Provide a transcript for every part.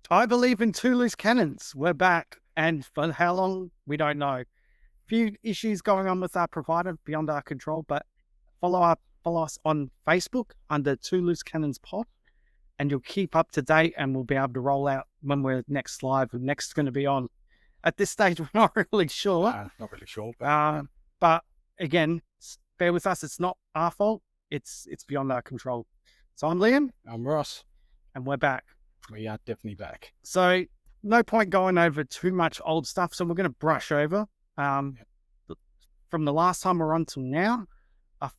I believe in two loose cannons. We're back. And for how long, we don't know. Few issues going on with our provider beyond our control, but follow us on Facebook under Two Loose Cannons Pod, and you'll keep up to date, and we'll be able to roll out when we're next live and next going to be on. At this stage, we're not really sure. Not really sure. But again, bear with us. It's not our fault. It's beyond our control. So I'm Liam. I'm Ross. And we're back. We are definitely back. So no point going over too much old stuff. So we're going to brush over from the last time we're on till now,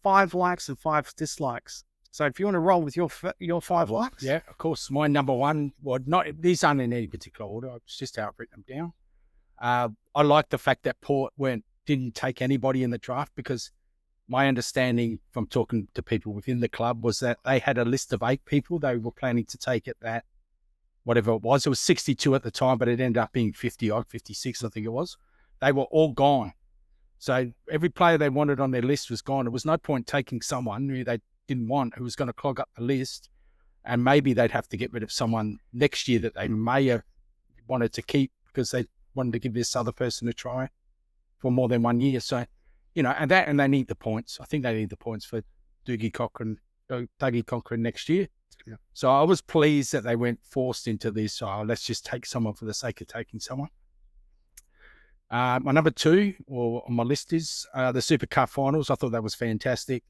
5 likes and 5 dislikes. So if you want to roll with your 5 likes. Yeah, of course. My number one, well, these aren't in any particular order. It's just how I've written them down. I like the fact that Port didn't take anybody in the draft, because my understanding from talking to people within the club was that they had a list of 8 people they were planning to take at that, whatever it was. It was 62 at the time, but it ended up being 50 odd, 56, I think it was. They were all gone. So every player they wanted on their list was gone. There was no point taking someone who they didn't want, who was going to clog up the list, and maybe they'd have to get rid of someone next year that they may have wanted to keep because they wanted to give this other person a try for more than 1 year. So, and they need the points. I think they need the points for Dougie Cochrane next year. Yeah. So I was pleased that they went forced into this. Let's just take someone for the sake of taking someone. My number 2 on my list is the Supercar Finals. I thought that was fantastic.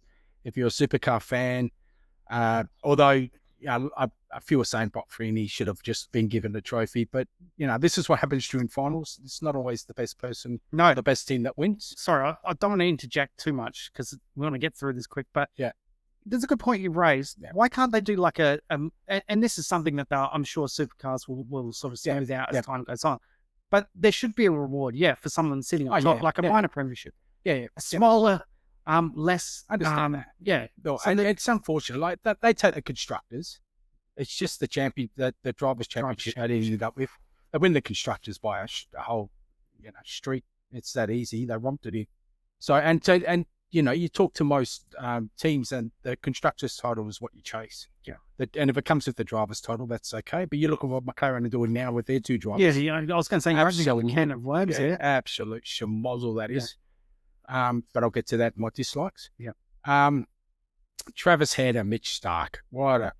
If you're a Supercar fan, although a few were saying Bob Freeney should have just been given the trophy, but this is what happens during finals. It's not always the best person, the best team that wins. Sorry, I don't want to interject too much because we want to get through this quick, but yeah. There's a good point you've raised. Yeah. Why can't they do like and this is something that I'm sure Supercars will sort of smooth out as time goes on, but there should be a reward, for someone sitting on top, like a minor premiership. Yeah. A smaller, less. I understand that. Yeah. No, and it's unfortunate. Like that, they take the constructors. It's just the drivers' championship they ended up with. They win the constructors by a whole, street. It's that easy. They romped it in. So and you talk to most teams, and the constructors' title is what you chase. Yeah. And if it comes with the driver's title, that's okay. But you look at what McLaren are doing now with their 2 drivers. Yeah. I was going to say, absolute can of worms here. Absolute schmozzle that is. But I'll get to that in my dislikes. Yeah. Travis Head and Mitch Stark. What a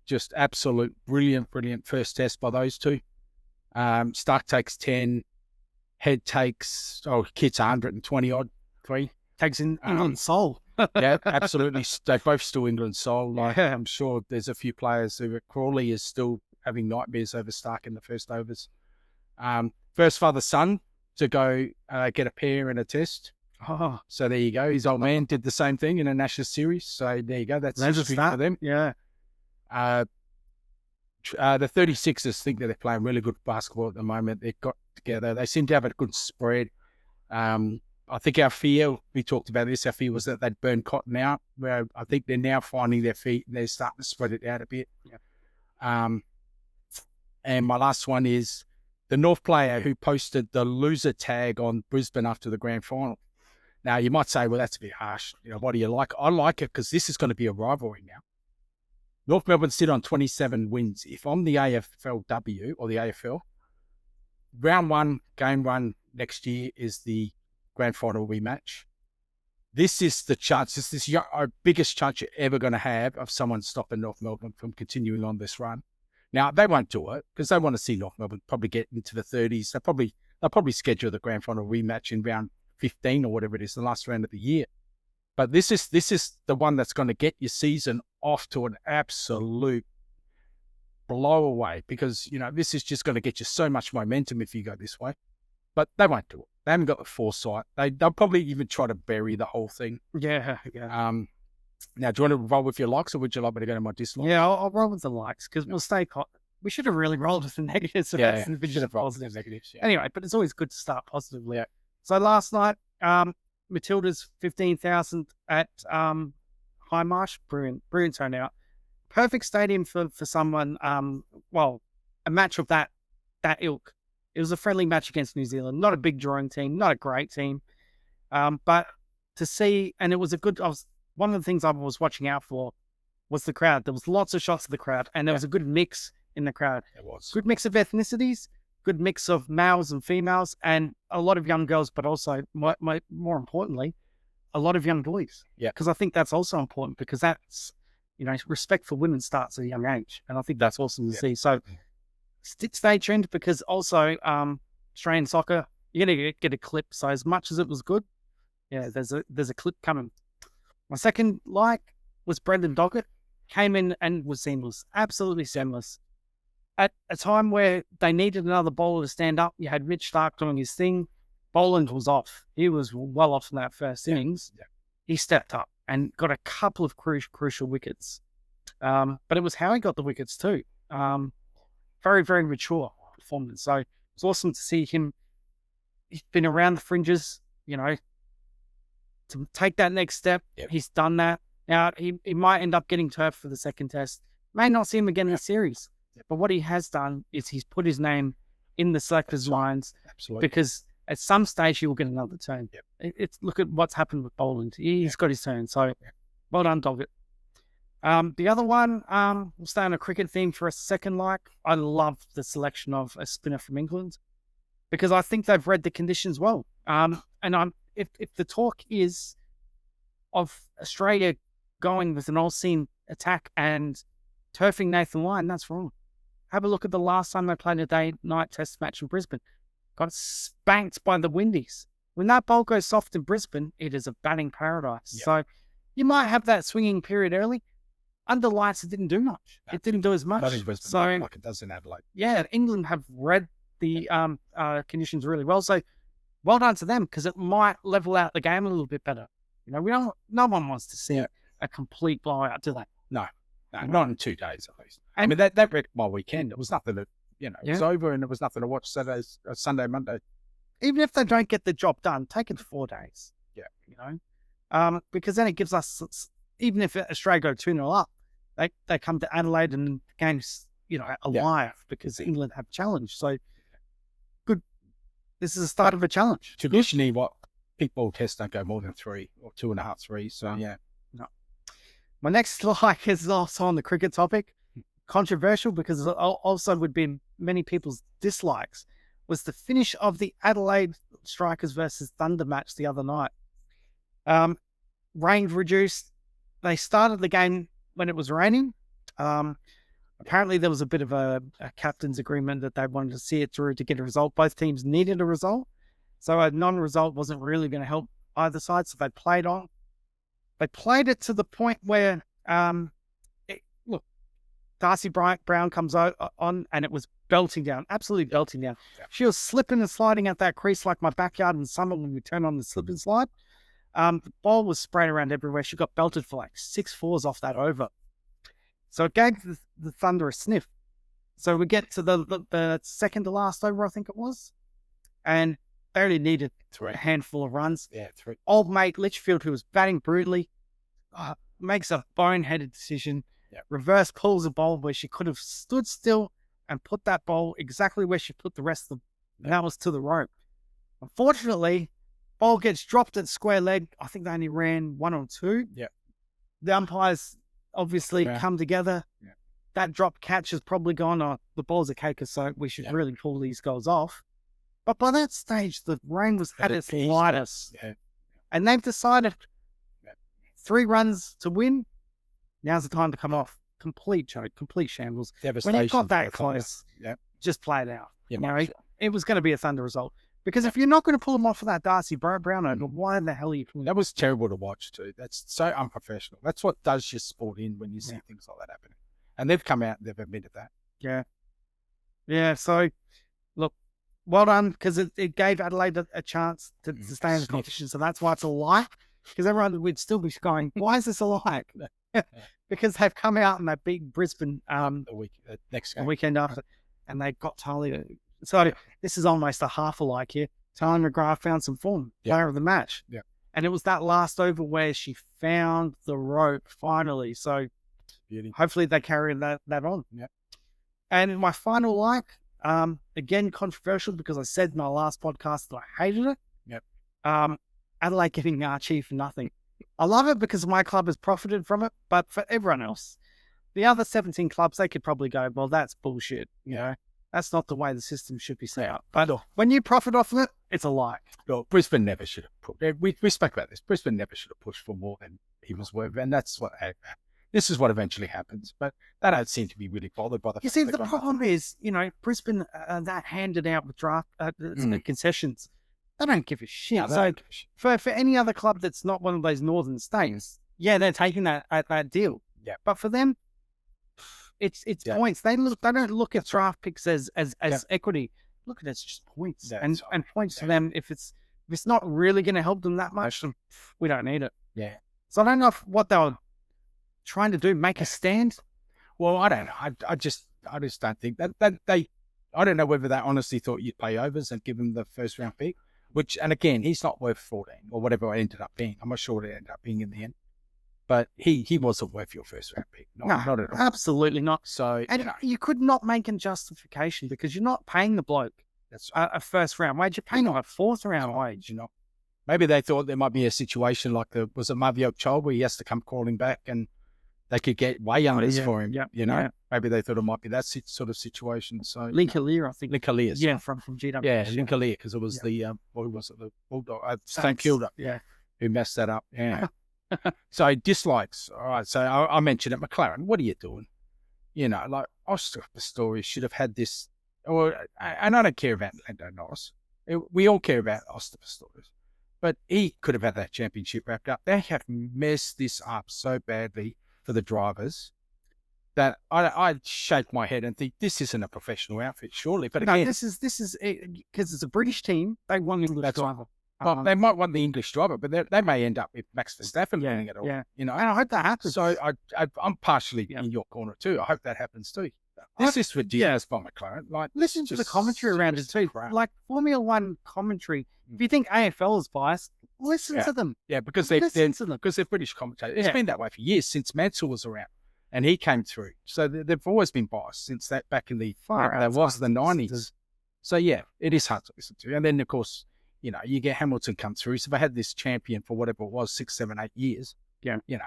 just absolute brilliant first test by those 2. Stark takes 10. Head takes, Kit's 120 odd 3. Takes in England's soul. Yeah, absolutely. They're both still England's soul. I'm sure there's a few players who Crawley is still having nightmares over Stark in the first overs. First father-son to go get a pair in a test. Oh, so there you go. His old man did the same thing in a national series. So there you go. That's a start for them. Yeah. The 36ers think that they're playing really good basketball at the moment. They've got together. They seem to have a good spread. I think our fear, we talked about this, our fear was that they'd burn Cotton out, where I think they're now finding their feet and they're starting to spread it out a bit. Yeah. And my last one is the North player who posted the loser tag on Brisbane after the grand final. Now, you might say, well, that's a bit harsh. What do you like? I like it because this is going to be a rivalry now. North Melbourne sit on 27 wins. If I'm the AFLW or the AFL, round 1, game 1 next year is the grand final rematch. This is the chance. This is our biggest chance you're ever going to have of someone stopping North Melbourne from continuing on this run. Now, they won't do it because they want to see North Melbourne probably get into the 30s. They'll probably schedule the grand final rematch in round 15 or whatever it is, the last round of the year. But this is the one that's going to get your season off to an absolute blow away, because this is just going to get you so much momentum if you go this way. But they won't do it. They haven't got the foresight. They'll probably even try to bury the whole thing. Yeah. Now, do you want to roll with your likes, or would you like me to go to my dislikes? Yeah, I'll roll with the likes because we'll stay. We should have really rolled with the negatives. We should have rolled with the negatives. Yeah. Anyway, but it's always good to start positively. Yeah. So last night, Matilda's 15,000 at High Marsh, brilliant turnout. Perfect stadium for someone. A match of that ilk. It was a friendly match against New Zealand. Not a big drawing team, not a great team, but to see, and it was one of the things I was watching out for was the crowd. There was lots of shots of the crowd, and there was a good mix in the crowd. It was. Good mix of ethnicities, good mix of males and females, and a lot of young girls, but also, more importantly, a lot of young boys. Yeah. Because I think that's also important, because that's, respect for women starts at a young age. And I think that's awesome to see. So stay tuned, because also Australian soccer, you're going to get a clip. So as much as it was good, there's a clip coming. My second was Brendan Doggett. Came in and was seamless, absolutely seamless. At a time where they needed another bowler to stand up, you had Mitch Starc doing his thing. Boland was off. He was well off in that first innings. Yeah. He stepped up and got a couple of crucial wickets. But it was how he got the wickets too. Very, very mature performance. So it's awesome to see him. He's been around the fringes, to take that next step. Yep. He's done that. Now, he might end up getting turf for the second test. May not see him again in the series. Yep. But what he has done is he's put his name in the selectors' minds. Absolutely. Because at some stage he will get another turn. Yep. Look at what's happened with Boland. He's got his turn. So well done, Doggett. The other one, we'll stay on a cricket theme for a second. I love the selection of a spinner from England, because I think they've read the conditions well. And if the talk is of Australia going with an all-seam attack and turfing Nathan Lyon, that's wrong. Have a look at the last time they played a day-night test match in Brisbane. Got spanked by the Windies. When that ball goes soft in Brisbane, it is a batting paradise. Yep. So you might have that swinging period early. Under lights, it didn't do much. It didn't do as much. Not in Brisbane, so, like it does in Adelaide. Yeah, England have read the conditions really well. So well done to them, because it might level out the game a little bit better. No one wants to see a complete blowout, do they? No, not in 2 days at least. I mean, that wrecked my weekend. It was nothing to, it was over, and it was nothing to watch Sunday, Monday. Even if they don't get the job done, take it to 4 days. Yeah. Because then it gives us, even if Australia go 2-0 up, they come to Adelaide and the game's, alive, because England have challenged. So good. This is the start of a challenge. Traditionally, people tests don't go more than 3 or 2.5, 3. So No. My next is also on the cricket topic. Controversial, because it also would be many people's dislikes, was the finish of the Adelaide Strikers versus Thunder match the other night. Rain reduced. They started the game when it was raining. Apparently there was a bit of a captain's agreement that they wanted to see it through to get a result. Both teams needed a result. So a non-result wasn't really going to help either side. So they played on. They played it to the point where, Darcy Brown comes on, and it was belting down, absolutely belting down. Yeah. She was slipping and sliding at that crease like my backyard in summer when we turn on the slip and slide. The ball was sprayed around everywhere. She got belted for 6 4s off that over. So it gave the Thunder a sniff. So we get to the second to last over, I think it was. And they only needed a handful of runs. Yeah, 3. Old mate Litchfield, who was batting brutally, makes a boneheaded decision. Yep. Reverse pulls a bowl where she could have stood still and put that bowl exactly where she put the rest of them. That was to the rope. Unfortunately, ball gets dropped at square leg. I think they only ran 1 or 2. Yeah. The umpires obviously come together. Yeah. That drop catch has probably gone, the ball's a caker, so we should really pull these goals off. But by that stage, the rain was at its lightest. Yeah. And they've decided 3 runs to win. Now's the time to come off. Complete joke, complete shambles. When it got that close, just play it out. It was going to be a Thunder result. Because if you're not going to pull them off for that Darcy Brown over, why the hell are you pulling? That was terrible to watch too. That's so unprofessional. That's what does your sport in when you see things like that happening. And they've come out and they've admitted that. Yeah. Yeah, so, look, well done, because it gave Adelaide a chance to stay in the competition. So that's why it's a lie. Because everyone would still be going, why is this a lie? Because they've come out and they beat Brisbane next weekend after, and they got Talia. So this is almost a half a like here. Talia McGrath found some form, player of the match. Yeah. And it was that last over where she found the rope finally. So hopefully they carry that on. Yeah. And my final like, again, controversial, because I said in my last podcast that I hated it. Yep. Adelaide getting Archie for nothing. I love it because my club has profited from it, but for everyone else, The other 17 clubs, they could probably go, well, that's bullshit. You know, that's not the way the system should be set up. But when you profit off of it, it's a lie. Look, Brisbane never should have put. We spoke about this. Brisbane never should have pushed for more than he was worth, and that's what. This is what eventually happens. But they don't seem to be really bothered by the. You see, the problem is, you know, Brisbane that handed out with draft concessions. They don't give a shit. No, So for any other club that's not one of those northern states, yeah, they're taking that deal. Yeah. But for them, it's points. They don't look at draft picks as equity. Look at it as just points. And points to them, if it's not really going to help them that much, then we don't need it. Yeah. So I don't know what they were trying to do, make a stand. Well, I don't know. I just don't think that they. I don't know whether they honestly thought you'd pay overs and give him the first round pick. Which, and again, he's not worth 14 or whatever it ended up being. I'm not sure what it ended up being in the end. But he wasn't worth your first round pick. Not at all. Absolutely not. So, and you could not make a justification because you're not paying the bloke a first round wage. You're paying him a fourth round wage. You know, maybe they thought there might be a situation like was it Maviok Child where he has to come crawling back and they could get way youngers for him. Yeah, you know, maybe they thought it might be that sort of situation. So Lincoln, I think. Lincoln, yeah, from GW. Yeah, Lincoln, because it was the what was it, the Bulldog? St Kilda. Yeah, who messed that up. Yeah. So dislikes. All right. So I mentioned it. McLaren, what are you doing? You know, like Oscar Pistorius should have had this. Or and I don't care about Lando Norris. We all care about Oscar Pistorius, but he could have had that championship wrapped up. They have messed this up so badly for the drivers that I shake my head and think this isn't a professional outfit, surely. But again, this is because it's a British team. They want an English driver. Well, they might want the English driver, but they may end up with Max Verstappen winning it all. Yeah, you know, and I hope that happens. So I'm partially in your corner too. I hope that happens too. This is ridiculous by McLaren. Like, listen to the commentary around it too. Like Formula One commentary. If you think AFL is biased, listen to them. Yeah, because they're British commentators. It's been that way for years since Mansell was around and he came through. So they've always been biased since that back in the there was the 90s. So yeah, it is hard to listen to. And then of course, you know, you get Hamilton come through. So they had this champion for whatever it was, 6, 7, 8 years. Yeah, you know,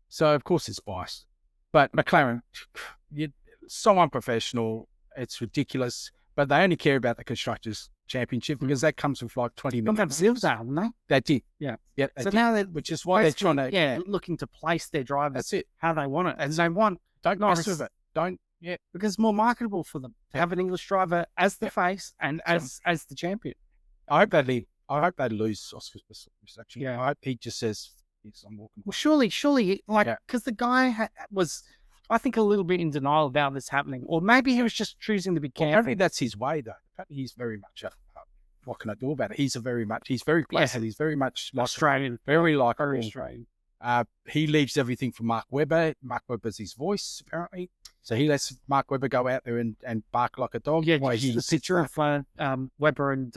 so of course it's biased. But McLaren, so unprofessional. It's ridiculous. But they only care about the Constructors' Championship because that comes with like 20 minutes. Themselves out, haven't they? They did. Yeah. Yeah. So now which is why they're trying to looking to place their drivers. That's it. How they want it. And they want don't mess with it. Don't because it's more marketable for them to have an English driver as the face and as the champion. I hope they lose Oscar Pistorius, actually. Yeah. I hope he just says I'm walking. Well, surely, like, because the guy was, I think, a little bit in denial about this happening, or maybe he was just choosing to be careful. Apparently, that's his way, though. Apparently, he's very much. What can I do about it? He's very placid. He's very much Australian, very Australian. He leaves everything for Mark Webber. Mark Webber's his voice, apparently. So he lets Mark Webber go out there and bark like a dog. Yeah, the picture of Webber and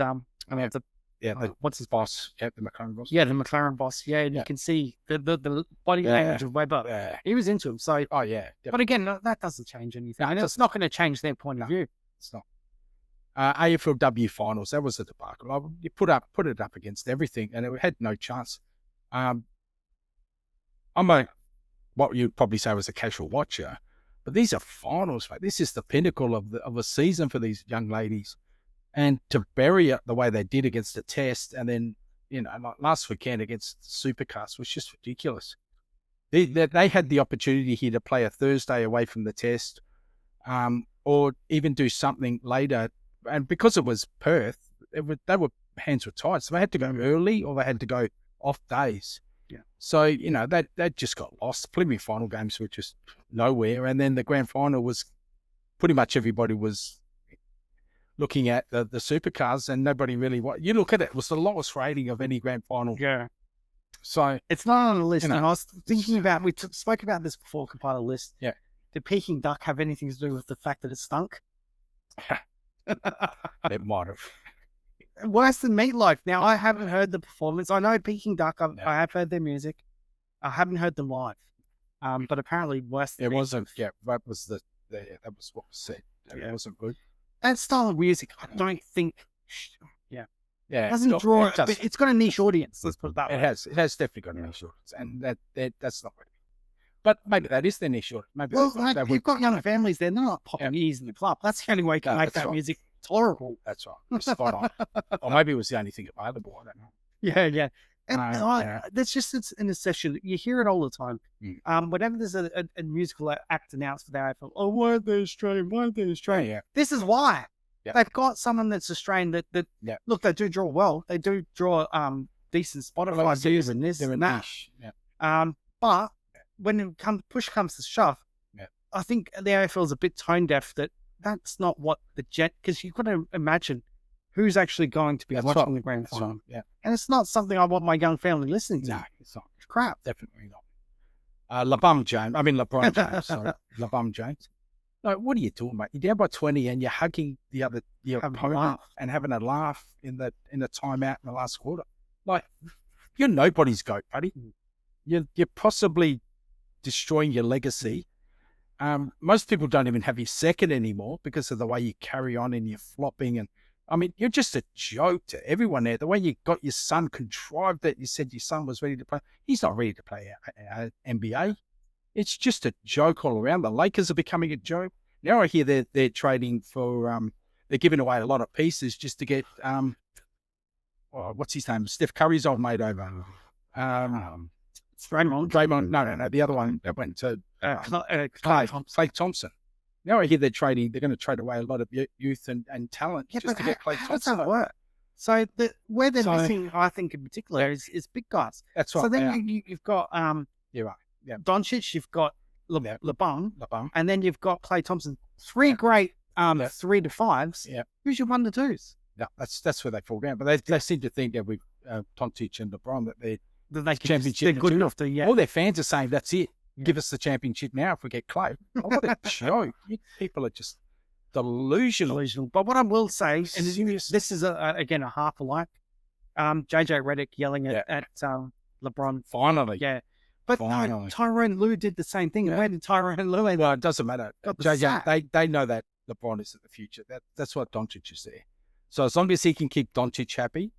what's his boss? Yeah, the McLaren boss. Yeah, the McLaren boss. Yeah, and you can see the body language of Webber. Yeah. He was into him. So, definitely. But again, that doesn't change anything. No, it's not going to change their point of view. It's not. AFLW finals, that was a debacle. You put it up against everything, and it had no chance. I'm what you'd probably say was a casual watcher, but these are finals, mate. This is the pinnacle of a season for these young ladies. And to bury it the way they did against the test, and then, you know, like last weekend against Supercars was just ridiculous. They had the opportunity here to play a Thursday away from the test, or even do something later. And because it was Perth, hands were tied. So they had to go early or they had to go off days. Yeah. So, you know, that just got lost. Preliminary final games were just nowhere. And then the grand final was pretty much everybody was looking at the supercars, and nobody really you look at it, was the lowest rating of any grand final. Yeah. So it's not on the list. You know, and I was thinking about, we spoke about this before, compile a list. Yeah. Did Peking duck have anything to do with the fact that it stunk? It might have. Worse than Meatloaf. Now, I haven't heard the performance. I know Peking duck. I have heard their music. I haven't heard them live. But apparently worse than it wasn't. Yeah, that was that was what was said. It wasn't good. That style of music, I don't think. Yeah, it doesn't draw. But it's got a niche audience. Let's put it that way. It has definitely got a niche audience, and that's not really. But maybe that is their issue. Maybe Well, they you've got young families, they're not popping ears in the club. That's the only way you can make that's that right. music tolerable. That's right. You're spot on. Or maybe it was the only thing available. I don't know. Yeah. And Yeah. that's just it's in a session. You hear it all the time. Mm. Whenever there's a musical act announced for the AFL, oh, why are they Australian? Why are they Australian? Yeah. This is why. Yeah. They've got someone that's Australian that look, they do draw well. They do draw decent Spotify views and this and that. Yeah. But when push comes to shove, I think the AFL is a bit tone deaf that that's not what the because you've got to imagine who's actually going to be watching the grand final. Right. Yeah. And it's not something I want my young family listening to. No, it's not. It's crap. Definitely not. LeBron James, sorry. LeBron James. No, what are you doing, mate? You're down by 20 and you're hugging your opponent and having a laugh in the timeout in the last quarter. Like, you're nobody's goat, buddy. You're possibly destroying your legacy. Most people don't even have your second anymore because of the way you carry on and you're flopping. And I mean, you're just a joke to everyone there. The way you got your son contrived that you said your son was ready to play. He's not ready to play NBA. It's just a joke all around. The Lakers are becoming a joke. Now I hear they're trading for, they're giving away a lot of pieces just to get, what's his name? Steph Curry's old mate over. Draymond. No. The other one that went to Klay Thompson. Now I hear they're going to trade away a lot of youth and talent just to get Klay Thompson. That's how it works. So where they're missing, I think in particular, is big guys. That's right. So then you've got you're right. Yeah. Doncic, you've got LeBron, and then you've got Klay Thompson. Three great 3 to 5s. Yeah. Who's your 1 to 2s? Yeah, that's where they fall down. But they seem to think that with Doncic and LeBron that they're championship. They're good enough to. Yeah. All their fans are saying that's it. Give us the championship now if we get Klay. Oh, what a joke! People are just delusional. But what I will say, and this is again a half alike. JJ Redick yelling at LeBron. Finally, yeah. But no, Tyrone Lue did the same thing. Where did Tyrone Lue? Well, it doesn't matter. JJ, they know that LeBron is at the future. That's what Doncic is there. So as long as he can keep Doncic happy,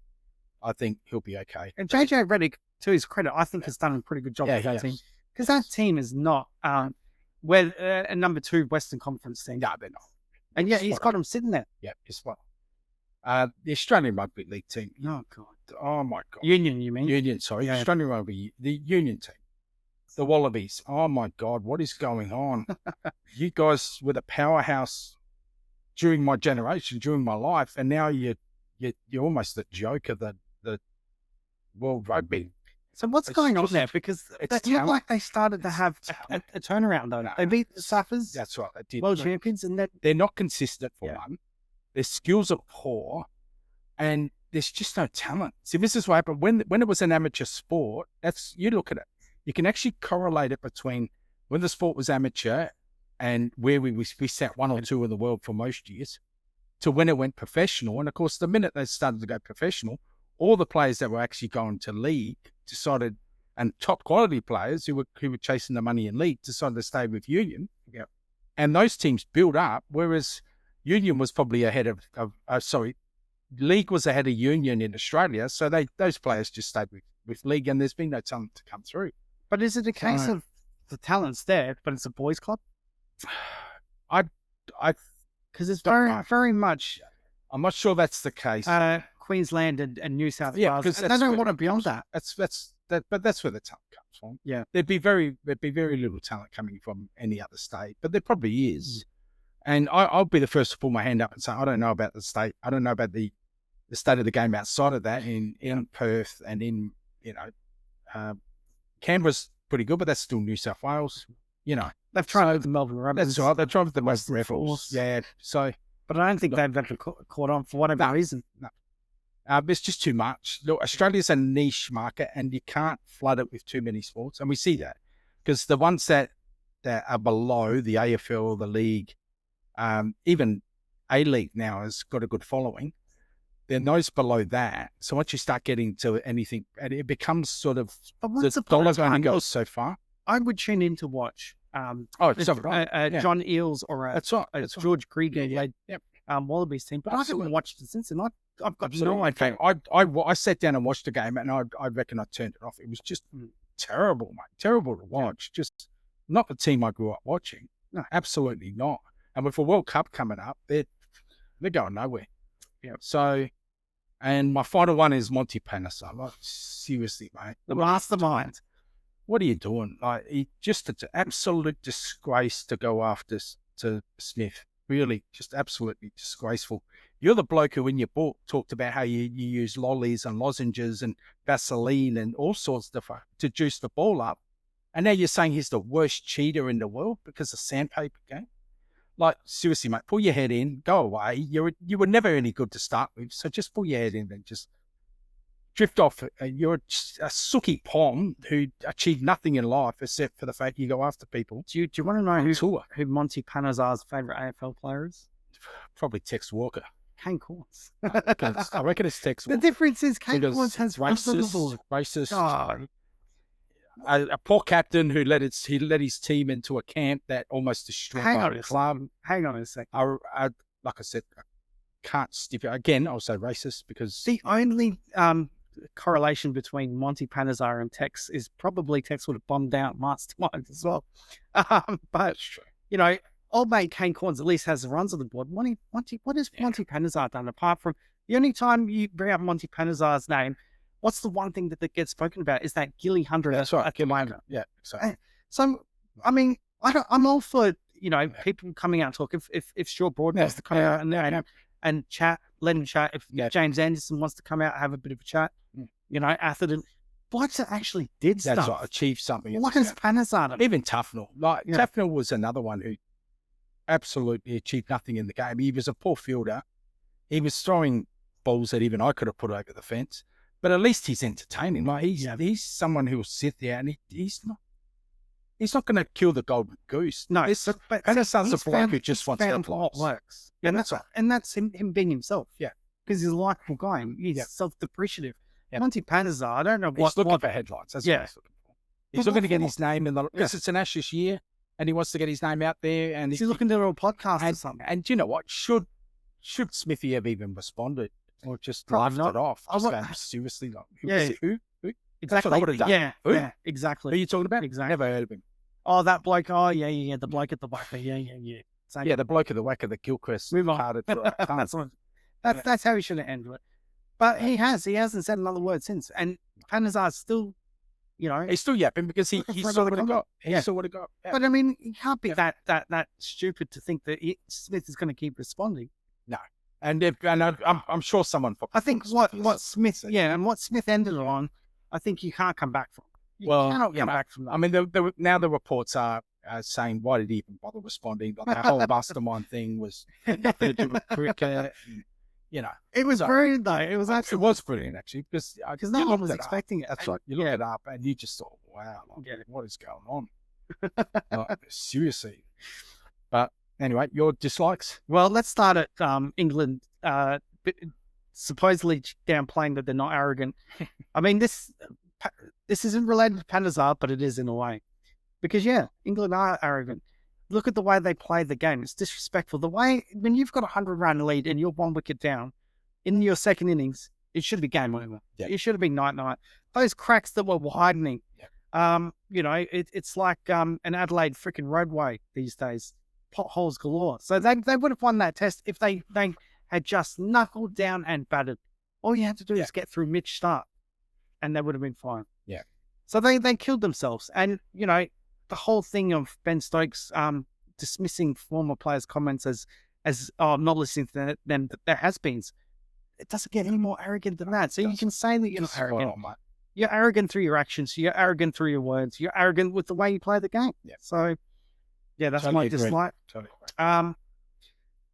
I think he'll be okay. And JJ Redick, to his credit, I think has done a pretty good job with that team. Because that team is not a number 2 Western Conference team. No, they're not. And he's got them sitting there. Yeah, it's what. The Australian Rugby League team. Oh, God. Oh, my God. Union, you mean? Union, sorry. Yeah. Australian Rugby, the Union team. The Wallabies. Oh, my God. What is going on? You guys were the powerhouse during my generation, during my life, and now you're almost the joke of the World Rugby. So what's going on there? Because it looked like they started to have a turnaround, though. They beat the Saffers. That's right. They did. World champions, and they're not consistent for one. Their skills are poor, and there's just no talent. See, this is what happened when it was an amateur sport. You look at it. You can actually correlate it between when the sport was amateur and where we sat 1 or 2 in the world for most years, to when it went professional. And of course, the minute they started to go professional, all the players that were actually going to league decided, and top quality players who were chasing the money in league decided to stay with Union. Yeah. And those teams built up, whereas Union was probably ahead of league was ahead of Union in Australia. So those players just stayed with league, and there's been no talent to come through. But is it a case of the talent's there, but it's a boys' club? Because it's very much. I'm not sure that's the case. Queensland and New South Wales. Because they don't want to be on that. But that's where the talent comes from. Yeah, there'd be very little talent coming from any other state, but there probably is. And I'll be the first to pull my hand up and say I don't know about the state. I don't know about the state of the game outside of that in Perth and in Canberra's pretty good, but that's still New South Wales. They've tried with the Melbourne Rebels. That's right. They've tried with the Western Rebels. Yeah. So, but I don't think they've ever caught on for whatever reason. No. It's just too much. Look, Australia's a niche market, and you can't flood it with too many sports, and we see that because the ones that are below the AFL, the league, even A-League now has got a good following. Then those below that. So once you start getting to anything, and it becomes sort of the dollar only goes so far. I would tune in to watch. John Eales or George Krieger Wallabies team, but I haven't watched it since, and I've got no idea. I sat down and watched the game, and I reckon I turned it off. It was just terrible, mate. Terrible to watch. Just not the team I grew up watching. No, absolutely not. And with the World Cup coming up, they're going nowhere. Yeah. So, and my final one is Monty Panesar. Like, seriously, mate. The mastermind. What are you doing? Like, just an absolute disgrace to go after to Smith. Really, just absolutely disgraceful. You're the bloke who in your book talked about how you use lollies and lozenges and Vaseline and all sorts of stuff to juice the ball up. And now you're saying he's the worst cheater in the world because of sandpaper game? Like, seriously, mate, pull your head in, go away. You were never any good to start with, so just pull your head in and just drift off. You're a sooky pom who achieved nothing in life except for the fact you go after people. Do you want to know who Monty Panesar's favourite AFL player is? Probably Tex Walker. Kane Corns. I reckon it's Tex Walker. The difference is Kane Corns has racist. Oh. A poor captain who let his team into a camp that almost destroyed the club. Hang on a second. Like I said, I can't stipulate. Again, I'll say racist because the only correlation between Monty Panesar and Tex is probably Tex would have bombed out Mastermind as well. But, you know, old mate Kane Corns at least has the runs on the board. Monty, what has Monty Panesar done apart from the only time you bring up Monty Panesar's name? What's the one thing that gets spoken about is that Gilly 100. That's right. Yeah. So, I mean, I'm all for, you know, people coming out and talk. If Shaw Broad wants to come out and chat, let him chat. If James Anderson wants to come out and have a bit of a chat, you know, Atherton. Blokes that actually did stuff. That's right, achieved something. What has Panesar done? Even Tufnell. Like, Tufnell was another one who absolutely achieved nothing in the game. He was a poor fielder. He was throwing balls that even I could have put over the fence. But at least he's entertaining. Like, he's someone who will sit there and he's not going to kill the golden goose. No, but Panesar's a bloke who just wants to what works. And that's right. And that's him being himself. Yeah. Because he's a likable guy. He's self-depreciative. Monty Panesar, I don't know he's looking for headlines. That's what he's looking for. He's looking to get his name in the because it's an Ashes year and he wants to get his name out there. And he's looking to do a podcast or something. And you know what? Should Smithy have even responded? Or just laughed it off. Seriously, like, who? Exactly. That's what I would have done. Yeah, exactly. Who are you talking about? Exactly. Never heard of him. Oh, that bloke. Oh, yeah. The bloke at the back. Yeah. Same the bloke at the whack of the Gilchrist. Move on. That's how he should have handled it. But he hasn't said another word since. And Panesar's still, you know, he's still yapping because he still would have got. He still would have got. Yeah. But I mean, he can't be that stupid to think that Smith is going to keep responding. No. And I'm sure someone. I think what Smith, and what Smith ended on, I think you can't come back from. You cannot come back from that. I mean, now the reports are saying, why did he even bother responding? Like, that whole mastermind thing was nothing to do with cricket. You know, it was brilliant though. It was brilliant actually because no one was expecting it. That's right. You look it up and you just thought, wow, what is going on? Seriously, but. Anyway, your dislikes? Well, let's start at England supposedly downplaying that they're not arrogant. I mean, this isn't related to Panesar, but it is in a way. Because, England are arrogant. Look at the way they play the game. It's disrespectful. The way, when you've got a 100-run lead and you're 1 wicket down in your second innings, it should be game over. Yeah. It should have been night-night. Those cracks that were widening, you know, it's like an Adelaide freaking roadway these days. Potholes galore. So they would have won that test if they had just knuckled down and batted. All you had to do is get through Mitch Stark and they would have been fine. Yeah. So they killed themselves. And, you know, the whole thing of Ben Stokes dismissing former players' comments as not listening to them, their has-beens, it doesn't get any more arrogant than that. So you can say that you're not arrogant. You're arrogant through your actions. You're arrogant through your words. You're arrogant with the way you play the game. Yeah. So... yeah, that's totally my dislike. Totally.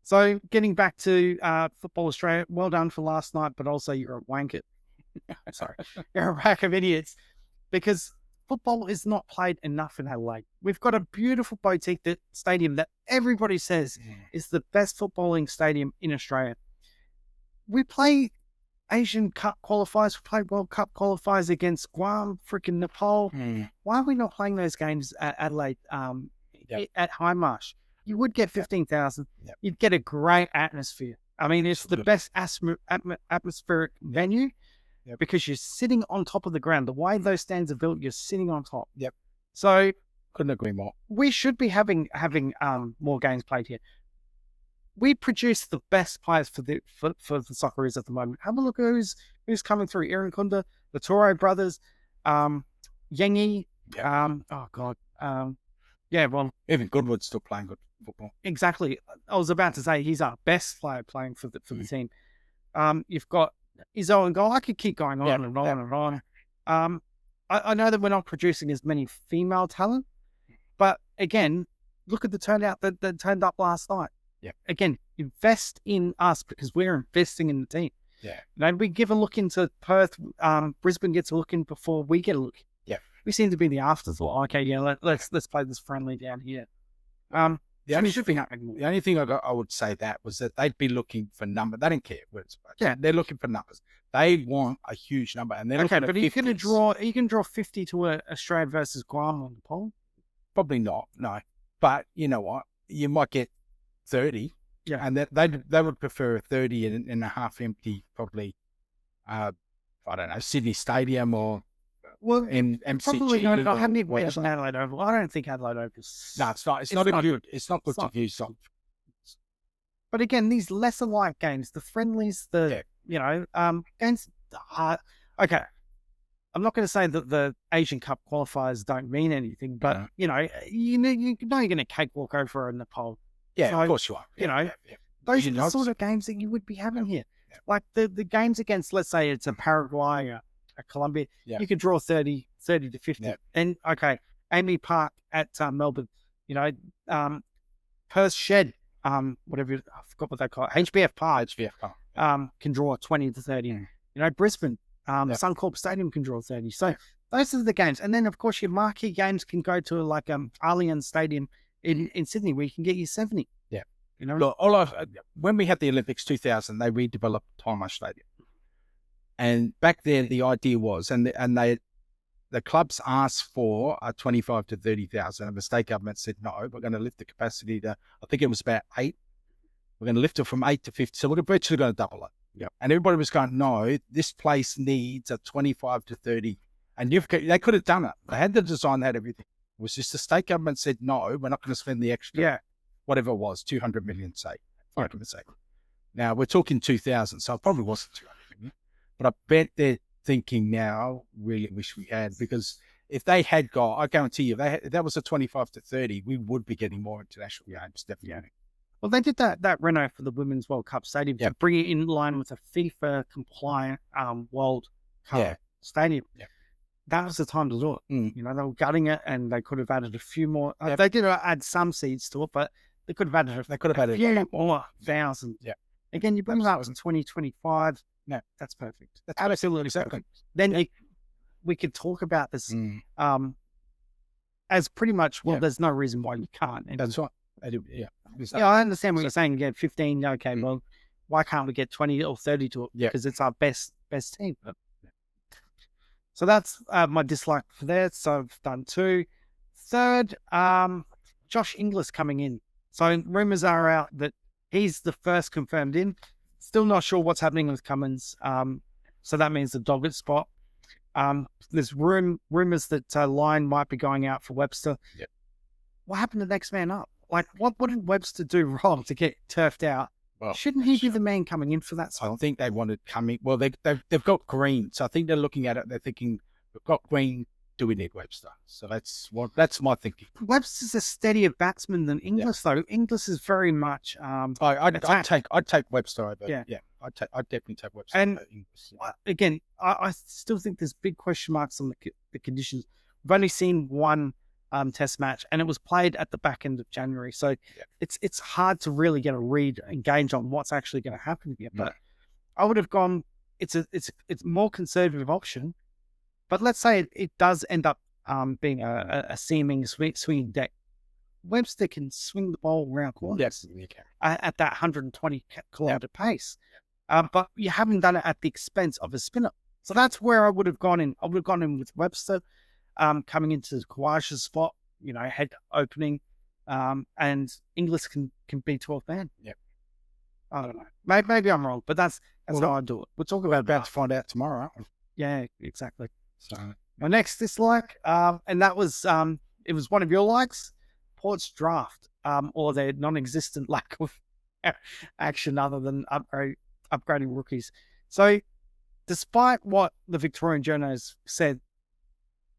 So getting back to Football Australia, well done for last night, but also you're a wanker. Sorry, you're a rack of idiots because football is not played enough in Adelaide. We've got a beautiful boutique stadium that everybody says is the best footballing stadium in Australia. We play Asian Cup qualifiers, we play World Cup qualifiers against Guam, freaking Nepal. Why are we not playing those games at Adelaide? At High Marsh, you would get 15,000. You'd get a great atmosphere. I mean, it's the best atmospheric venue because you're sitting on top of the ground. The way those stands are built, you're sitting on top. Yep. So Couldn't agree more. We should be having more games played here. We produce the best players for the Socceroos at the moment. Have a look at who's coming through. Aaron Kunda, the Toro brothers, Yengi. Yeah. Oh God. Yeah. Well, Even Goodwood's still playing good football. exactly. I was about to say he's our best player playing for the team. You've got Izzo and goal. I could keep going on and on and on. I know that we're not producing as many female talent, but again, look at the turnout that turned up last night. Yeah. Again, invest in us because we're investing in the team. Yeah. You know, we give a look into Perth. Brisbane gets a look in before we get a look. Yeah. We seem to be the afterthought. Okay, yeah, let's play this friendly down here. The only should be happening more. The only thing I would say that was that they'd be looking for numbers. They didn't care where it's played. Yeah. They're looking for numbers. They want a huge number, and they're Okay, looking but at you can 50s. draw 50 to Australia versus Guam on the poll. Probably not, no. But you know what? You might get 30. Yeah. And they would prefer a 30 and a half empty, probably, I don't know, Sydney Stadium or in MCG. Probably not. I haven't even watched Adelaide Oval. I don't think Adelaide Oval is... No, it's not. It's not good to view. But again, these lesser light games, the friendlies, games... okay. I'm not going to say that the Asian Cup qualifiers don't mean anything, but, you know you're going to cakewalk over in Nepal. Yeah, So, of course you are. Those are the sort of games that you would be having here. Like the games against, let's say it's a Paraguay or a Colombia, you could draw 30 to 50. Yeah. And, okay, Amy Park at Melbourne, Perth Shed, whatever, I forgot what they call it, HBF Park, can draw 20 to 30. Brisbane, Suncorp Stadium can draw 30. So those are the games. And then, of course, your marquee games can go to like Allianz Stadium in Sydney where you can get you 70. Yeah. Look, when we had the Olympics 2000, they redeveloped Hindmarsh Stadium. And back then the idea was, and the clubs asked for 25 to 30,000 and the state government said, no, we're going to lift the capacity to, I think it was about 8. We're going to lift it from 8 to 50. So we're virtually going to double it. Yep. And everybody was going, no, this place needs a 25 to 30. And they could have done it. They had the design, they had everything. It was just the state government said, no, we're not going to spend the extra, whatever it was, 200 million, say, for argument's sake. Now, we're talking 2000, so it probably wasn't 200 million. But I bet they're thinking now, really wish we had, because if they had got, I guarantee you, if that was a 25 to 30, we would be getting more international games, definitely. Yeah. Well, they did that reno for the Women's World Cup Stadium to bring it in line with a FIFA-compliant World Cup Stadium. Yeah. That was the time to do it. They were gutting it, and they could have added a few more. They did add some seeds to it, but they could have added a few more thousand. Yeah. Again, you bring that was in 2025. No, that's perfect. That's absolutely perfect. Then we could talk about this as pretty much, there's no reason why you can't. And that's right. I understand what you're saying. You get 15, okay, well, why can't we get 20 or 30 to it? Because it's our best team. So that's my dislike for that. So I've done 2. Third, Josh Inglis coming in. So rumours are out that he's the first confirmed in. Still not sure what's happening with Cummins. So that means the Doggett spot. There's rumours that Lyon might be going out for Webster. Yep. What happened to next man up? Like, what did Webster do wrong to get turfed out? Well, shouldn't he be the man coming in for that spot? I think they wanted coming. Well, they've got Green, so I think they're looking at it. They're thinking, we've got Green. Do we need Webster? So that's my thinking. Webster's a steadier batsman than Inglis, though. Inglis is very much. I'd take Webster over. Yeah. I'd definitely take Webster. And over Inglis. Again, I still think there's big question marks on the conditions. We've only seen one test match, and it was played at the back end of January, so it's hard to really get a read and gauge on what's actually going to happen here. But I would have gone. It's a more conservative option. But let's say it does end up being a seaming swinging deck. Webster can swing the ball around corners at that 120 kilometre pace. But you haven't done it at the expense of a spinner. So that's where I would have gone in. I would have gone in with Webster coming into Kawaj's spot, head opening, and Inglis can be 12th man. Yep. I don't know. Maybe I'm wrong, but that's how I do it. We'll talk about to find out tomorrow, aren't we? Yeah, exactly. So my next dislike, and that was it was one of your likes, Port's draft, or their non-existent lack of action other than upgrading rookies. So despite what the Victorian journals said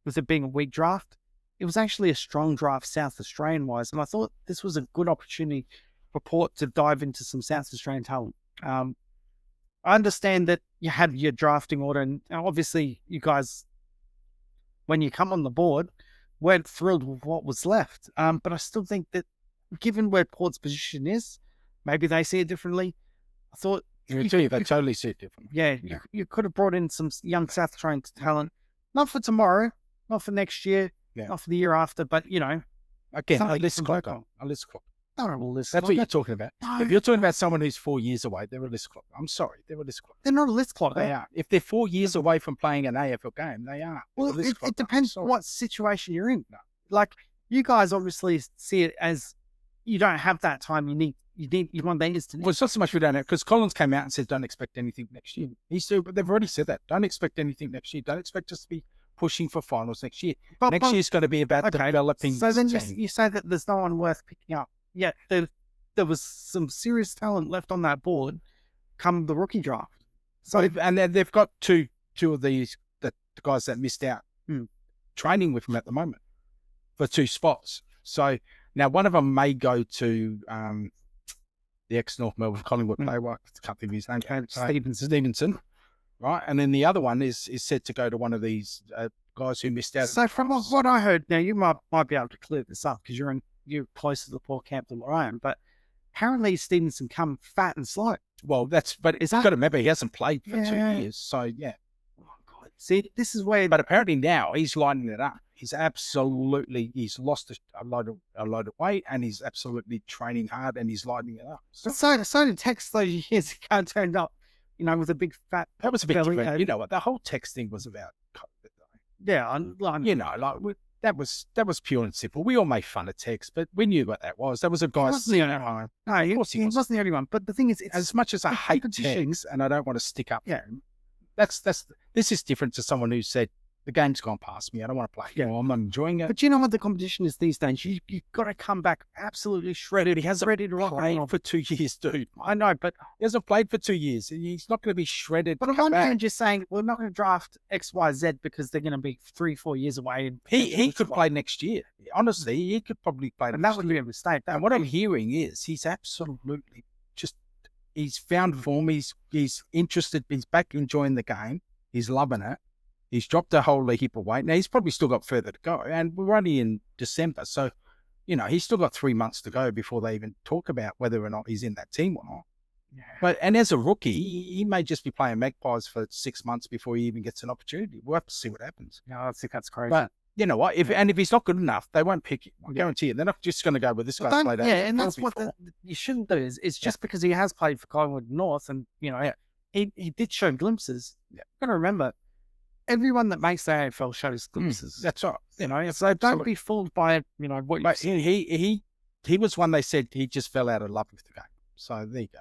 with it being a weak draft, it was actually a strong draft South Australian wise. And I thought this was a good opportunity for Port to dive into some South Australian talent. I understand that you had your drafting order, and obviously you guys, when you come on the board, weren't thrilled with what was left. But I still think that given where Port's position is, maybe they see it differently. I thought they totally see it differently. Yeah, you could have brought in some young South Australian talent, not for tomorrow, not for next year, not for the year after, but again, a list clock. Not a list. That's what you're talking about. No. If you're talking about someone who's 4 years away, they're a list clock. I'm sorry, they're a list clock. They're not a list clock. They are. If they're 4 years away from playing an AFL game, they are. Well, it depends what situation you're in. Like, you guys obviously see it as you don't have that time. You want that instant. Well, it's not so much we don't have, because Collins came out and said, don't expect anything next year. But they've already said that. Don't expect anything next year. Don't expect us to be pushing for finals next year. Next year's going to be about developing. So then you say that there's no one worth picking up. Yeah, there was some serious talent left on that board come the rookie draft. So and they've got two of these, the guys that missed out training with them at the moment for 2 spots. So now one of them may go to the ex-North Melbourne Collingwood player, I can't think of his name, Stevenson, right? And then the other one is said to go to one of these guys who missed out. So from what I heard, now you might be able to clear this up because you're closer to the Port camp than I am, but apparently Stevenson come fat and slow. Well, but it's got to remember he hasn't played for 2 years, so yeah. Oh God! See, this is where. But apparently now he's lining it up. He's lost a load of weight, and he's absolutely training hard, and he's lighting it up. So did Tex those years ago turned up, with a big fat. That was a bit different. You know what? The whole Tex thing was about COVID, though. Yeah, that was pure and simple. We all made fun of Tex, but we knew what that was. That was a guy. He wasn't the only one. No, he wasn't the only one. But the thing is, as much as I hate Tex, and I don't want to stick up for him, this is different to someone who said, the game's gone past me. I don't want to play. Yeah, I'm not enjoying it. But you know what the competition is these days? You've got to come back absolutely shredded. He hasn't played for 2 years, dude. I know, but he hasn't played for 2 years. He's not going to be shredded. But I'm not just saying we're not going to draft X, Y, Z because they're going to be 3-4 years away. And he could play next year. Honestly, he could probably play. And that would be a mistake. And what I'm hearing is he's absolutely he's found form. He's interested. He's back enjoying the game. He's loving it. He's dropped a whole heap of weight. Now, he's probably still got further to go. And we're only in December. So, he's still got 3 months to go before they even talk about whether or not he's in that team or not. Yeah. And as a rookie, he may just be playing Magpies for 6 months before he even gets an opportunity. We'll have to see what happens. No, I think that's crazy. But you know what? If he's not good enough, they won't pick him. I guarantee you. They're not just going to go with this guy. Yeah, and that's what you shouldn't do. Is just because he has played for Collingwood North and, he did show glimpses. Yeah. You've got to remember, everyone that makes the AFL shows glimpses. That's right. So don't be fooled by, what you see. He was one they said he just fell out of love with the game. So there you go.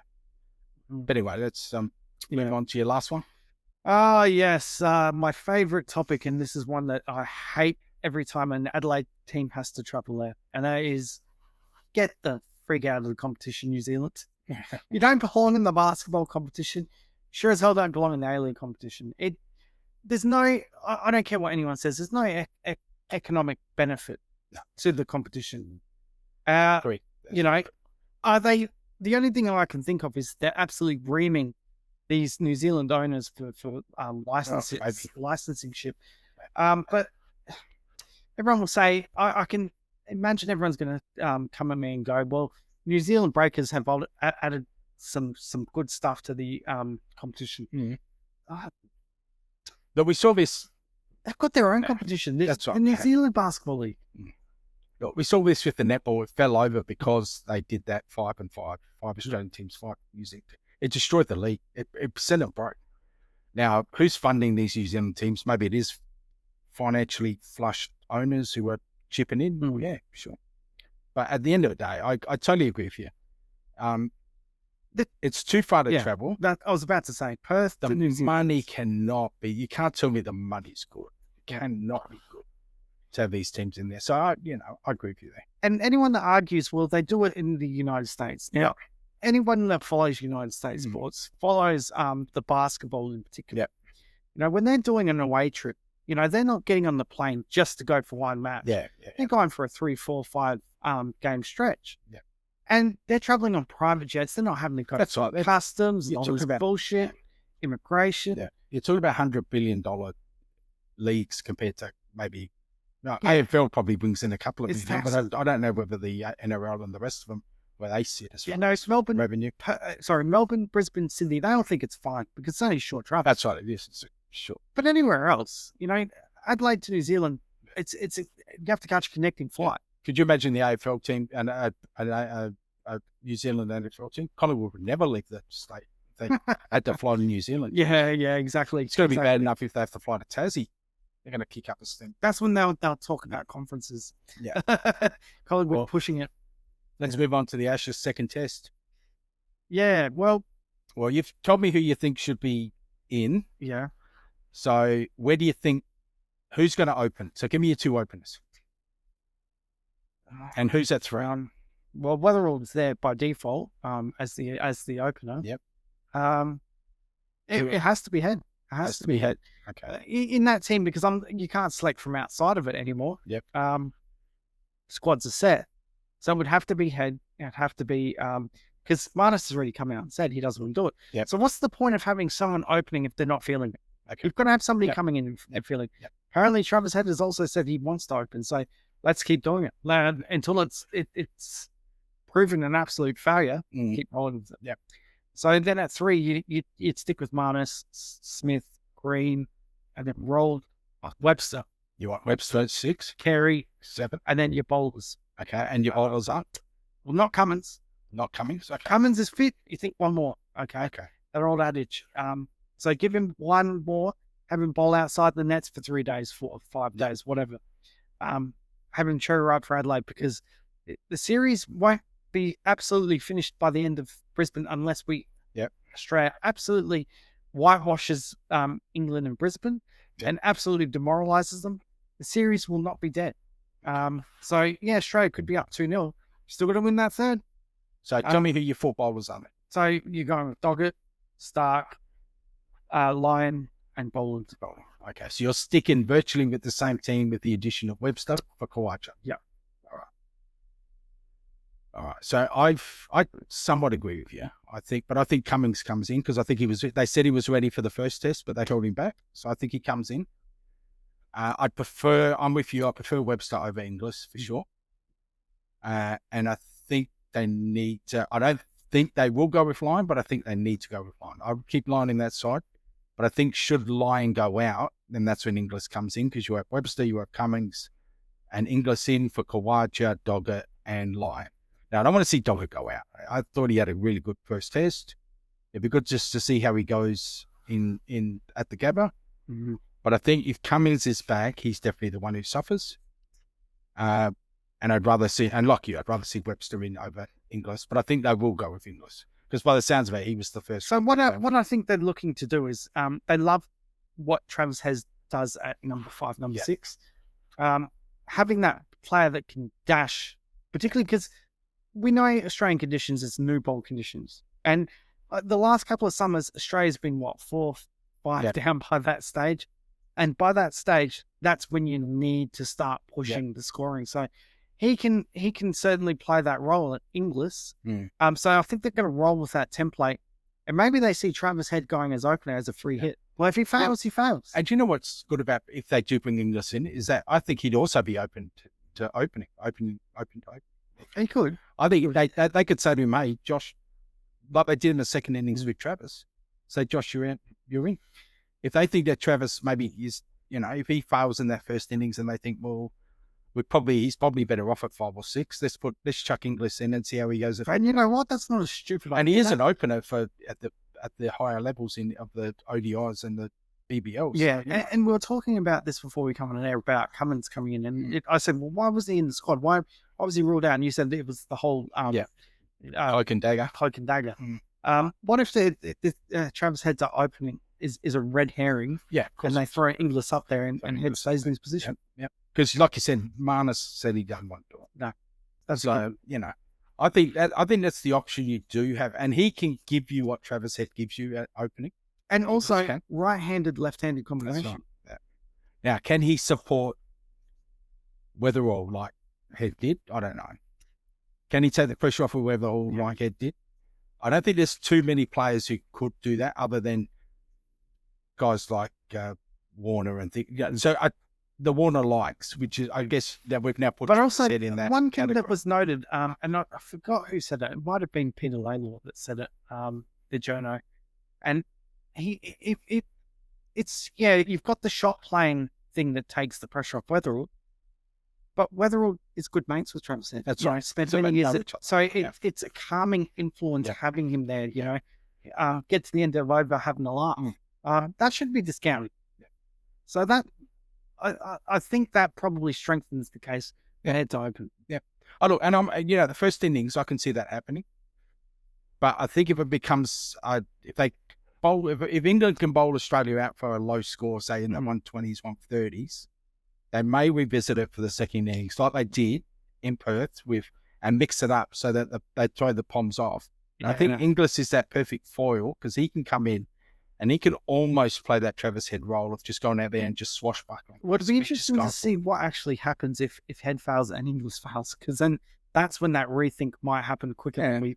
But anyway, let's move on to your last one. Oh, yes. My favourite topic, and this is one that I hate every time an Adelaide team has to travel there, and that is get the frig out of the competition, New Zealand. You don't belong in the basketball competition. Sure as hell don't belong in the A-League competition. There's no, I don't care what anyone says, there's no economic benefit to the competition. Agree. Are they, the only thing I can think of is they're absolutely reaming these New Zealand owners for licensing ship. But everyone will say, I can imagine everyone's going to come at me and go, well, New Zealand Breakers have added some good stuff to the competition. Mm. But we saw this. They've got their own competition. That's right. The New Zealand Basketball League. Look, we saw this with the netball. It fell over because they did that 5-5 Australian teams fight music. It destroyed the league. It sent it broke. Now, who's funding these New Zealand teams? Maybe it is financially flush owners who are chipping in. Yeah, sure. But at the end of the day, I totally agree with you. It's too far to travel. I was about to say, Perth. The money cannot be. You can't tell me the money's good. It cannot be good. to have these teams in there. So I agree with you there. And anyone that argues, well, they do it in the United States. Now, anyone that follows United States sports follows the basketball in particular. Yep. You know, when they're doing an away trip, you know, they're not getting on the plane just to go for one match. Yeah. They're going for a 3, 4, 5 game stretch. Yeah. And they're traveling on private jets. They're not having to go That's right. customs, all this bullshit, immigration. Yeah. You're talking about $100 billion leagues compared to maybe AFL probably brings in a couple of million, but I don't know whether the NRL and the rest of them, where they sit as well. No, it's Melbourne revenue. Melbourne, Brisbane, Sydney. They all think it's fine because it's only short travel. That's right. It is. It's short. But anywhere else, you know, Adelaide to New Zealand, you have to catch a connecting flight. Could you imagine the AFL team and a New Zealand AFL team? Collingwood would never leave the state. They had to fly to New Zealand. Yeah, exactly. It's going to be bad enough if they have to fly to Tassie. They're going to kick up a stink. That's when they'll talk about conferences. Yeah. Collingwood pushing it. Let's move on to the Ashes second test. Yeah, well, you've told me who you think should be in. Yeah. So where do you think, who's going to open? So give me your 2 openers. And who's that throw? Well, Weatherall's there by default as the opener. Yep. It has to be Head. It has to be Head. Okay. In that team, because you can't select from outside of it anymore. Yep. Squads are set, so it would have to be Head. It'd have to be because Marnus has already come out and said he doesn't want to do it. Yep. So what's the point of having someone opening if they're not feeling it? Okay. You've got to have somebody coming in and feeling. Yep. Apparently, Travis Head has also said he wants to open. So let's keep doing it until it's proven an absolute failure. Keep rolling with it. Yeah. So then at 3, you'd stick with Marnus, Smith, Green, and then roll Webster. You want Webster at 6, Carey 7, and then your bowlers. Okay, and your bowlers up? Well, not Cummins. Not Cummins. Okay. Cummins is fit. You think one more? Okay. That old adage. So give him one more. Have him bowl outside the nets for 3 days, 4 or 5 days, whatever. Have him cherry ripe for Adelaide because the series won't be absolutely finished by the end of Brisbane unless Australia absolutely whitewashes England and Brisbane and absolutely demoralises them. The series will not be dead. So Australia could be up 2-0. Still got to win that third. So tell me who your 4 bowlers are. So you're going with Doggett, Stark, Lyon, and Boland. Okay, so you're sticking virtually with the same team with the addition of Webster for Kawaja. Yeah. All right. So I somewhat agree with you. I think Cummings comes in because I think they said he was ready for the first test, but they held him back. So I think he comes in. I'm with you. I prefer Webster over Inglis for sure. And I think they need to, I don't think they will go with Lyon, but I think they need to go with Lyon. I would keep Lyon in that side, but I think should Lyon go out, then that's when Inglis comes in because you have Webster, you have Cummings, and Inglis in for Kawaja, Doggett, and Lyon. Now, I don't want to see Doggett go out. I thought he had a really good first test. It'd be good just to see how he goes in at the Gabba. Mm-hmm. But I think if Cummings is back, he's definitely the one who suffers. And I'd rather see Webster in over Inglis. But I think they will go with Inglis because by the sounds of it, he was the first. So what I think they're looking to do is they love what Travis does at number 5, number 6. Having that player that can dash, particularly because we know Australian conditions is new ball conditions. And the last couple of summers, Australia's been, 4, 5 down by that stage. And by that stage, that's when you need to start pushing the scoring. So he can certainly play that role at Inglis. So I think they're going to roll with that template. And maybe they see Travis Head going as opener as a free hit. Well, if he fails, he fails. And do you know what's good about if they do bring Inglis in is that I think he'd also be open to opening. He could. I think they could say to him, hey, Josh, like they did in the second innings with Travis, say, Josh, you're in. If they think that Travis maybe is, if he fails in that first innings and they think, well, he's probably better off at 5 or 6. Let's chuck Inglis in and see how he goes. And you know what? That's not a stupid idea. And he is an opener at the higher levels of the ODIs and the BBLs. Yeah, and we were talking about this before we come on air about Cummins coming in, and I said, well, why was he in the squad? Why was he ruled out? And you said it was the whole cloak and dagger. What if Travis Head's opening is a red herring? Yeah, and they throw Inglis up there and Head stays in his position. Yep. Because, like you said, Marnus said he doesn't want to do it. No, that's So, I think that's the option you do have, and he can give you what Travis Head gives you at opening, and also right-handed, left-handed combination. That's right. Now, can he support Weatherall like Head did? I don't know. Can he take the pressure off of Weatherall like Head did? I don't think there's too many players who could do that, other than guys like Warner and things. Yeah, so the Warner likes, which is, I guess, that we've now put. But also, in that one thing category that was noted, and I forgot who said it. It might have been Peter Laylor that said it, the journo. And it's you've got the shot playing thing that takes the pressure off Weatherall, but Weatherall is good mates with Travis Head. That's right. Spent many years, so it's a calming influence having him there. Get to the end of over having a laugh. That should be discounted. So that. I think that probably strengthens the case. Head to open. Yeah. Oh, look, and I'm, the first innings, I can see that happening. But I think if it becomes, if they bowl, if England can bowl Australia out for a low score, say in the 120s, 130s, they may revisit it for the second innings, like they did in Perth and mix it up so that they throw the Poms off. I think Inglis is that perfect foil because he can come in. And he can almost play that Travis Head role of just going out there and just swashbuckling. Well, it'd be interesting to see what actually happens if Head fails and Inglis fails, because then that's when that rethink might happen quicker than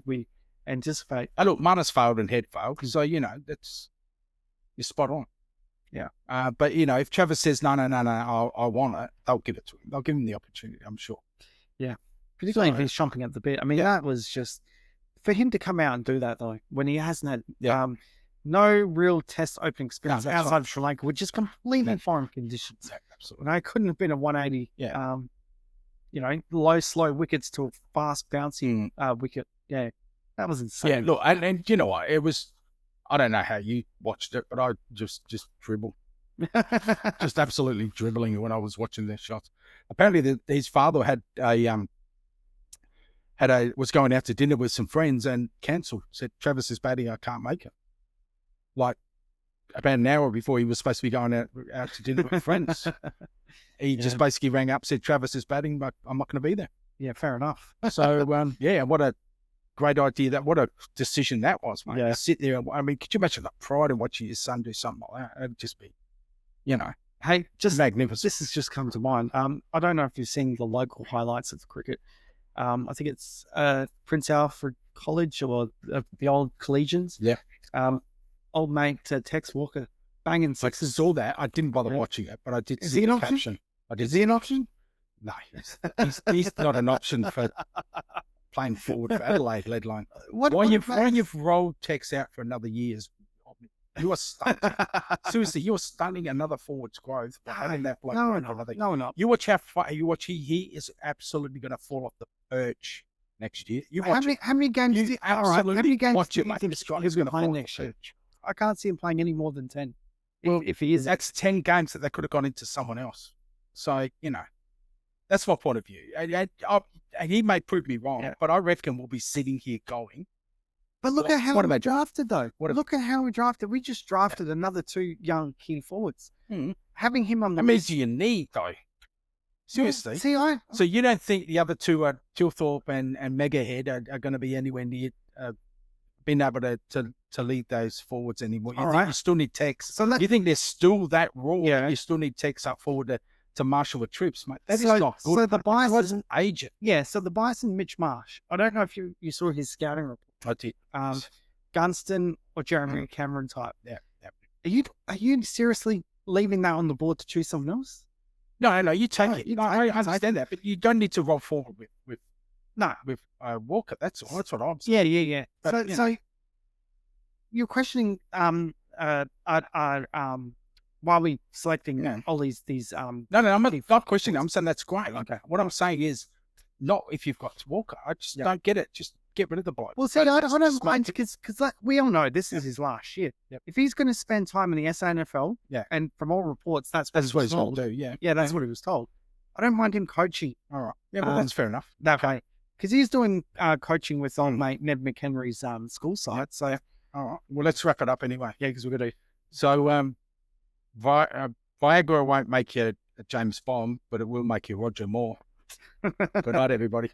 we anticipate. Oh, look, Marnus failed and Head failed, so you're spot on. Yeah. But if Travis says no, I want it, they'll give it to him. They'll give him the opportunity, I'm sure. Yeah, particularly if he's chomping at the bit. I mean, that was just for him to come out and do that though when he hasn't had. No real test opening experience outside of Sri Lanka, which is completely foreign conditions. Yeah, absolutely. And I couldn't have been a 180, low, slow wickets to a fast bouncing wicket. Yeah, that was insane. Yeah, look, and you know what? It was, I don't know how you watched it, but I just dribbled. Just absolutely dribbling when I was watching their shots. Apparently his father was going out to dinner with some friends and cancelled. Said, Travis is batting, I can't make it. Like about an hour before he was supposed to be going out to dinner with friends. He just basically rang up, said, Travis is batting, but I'm not going to be there. Yeah, fair enough. So, what a great idea. What a decision that was, mate. Yeah. Sit there. I mean, could you imagine the pride in watching your son do something like that? It'd just be, hey, just magnificent. This has just come to mind. I don't know if you've seen the local highlights of cricket. I think it's Prince Alfred College or the old Collegians. Yeah. Old mate Tex Walker banging sixes. I saw that. I didn't bother watching it, but I did see the caption. Is he an option? No, he's not an option for playing forward for Adelaide, let alone. Why you've rolled Tex out for another year's? You are stunning. Seriously, you're stunning another forward's growth by having that bloke. No, not. You watch he is absolutely going to fall off the perch next year. How many games? How many games watch do it, you mate. think Scott is going to play next year? I can't see him playing any more than 10. Well, if he is, that's 10 games that they could have gone into someone else. So, that's my point of view. And he may prove me wrong, but I reckon we'll be sitting here going. But look at how we drafted, though. Look at how we drafted. We just drafted another 2 young key forwards. Having him on the list. You need, though. Seriously. So you don't think the other 2 are Tilthorpe and Megahead are going to be anywhere near being able to lead those forwards anymore? You think you still need Tex? So you think there's still that rule? Yeah. You still need Tex up forward to marshal the troops, mate. That is not good. So the bias wasn't agent. Yeah. So the bias in Mitch Marsh. I don't know if you saw his scouting report. I did. Gunston or Jeremy Cameron type. Yeah. Are you seriously leaving that on the board to choose someone else? No, you take it. I understand that, but you don't need to roll forward with Walker. That's all. That's what I'm saying. Yeah. But, so you're questioning why we selecting all these No, I'm not questioning. I'm saying that's great. Okay. What I'm saying is not if you've got Walker. I just don't get it. Just get rid of the bloke. Well, see, I don't mind because we all know this is his last year. Yep. If he's going to spend time in the SANFL, and from all reports, that's what he's going to do. Yeah, that's what he was told. I don't mind him coaching. All right. Yeah, well, that's fair enough. Okay. Because he's doing coaching with old mate Ned McHenry's school site. So, all right. Well, let's wrap it up anyway. Yeah, because we're going to. So, Viagra won't make you a James Bond, but it will make you Roger Moore. Good night, everybody.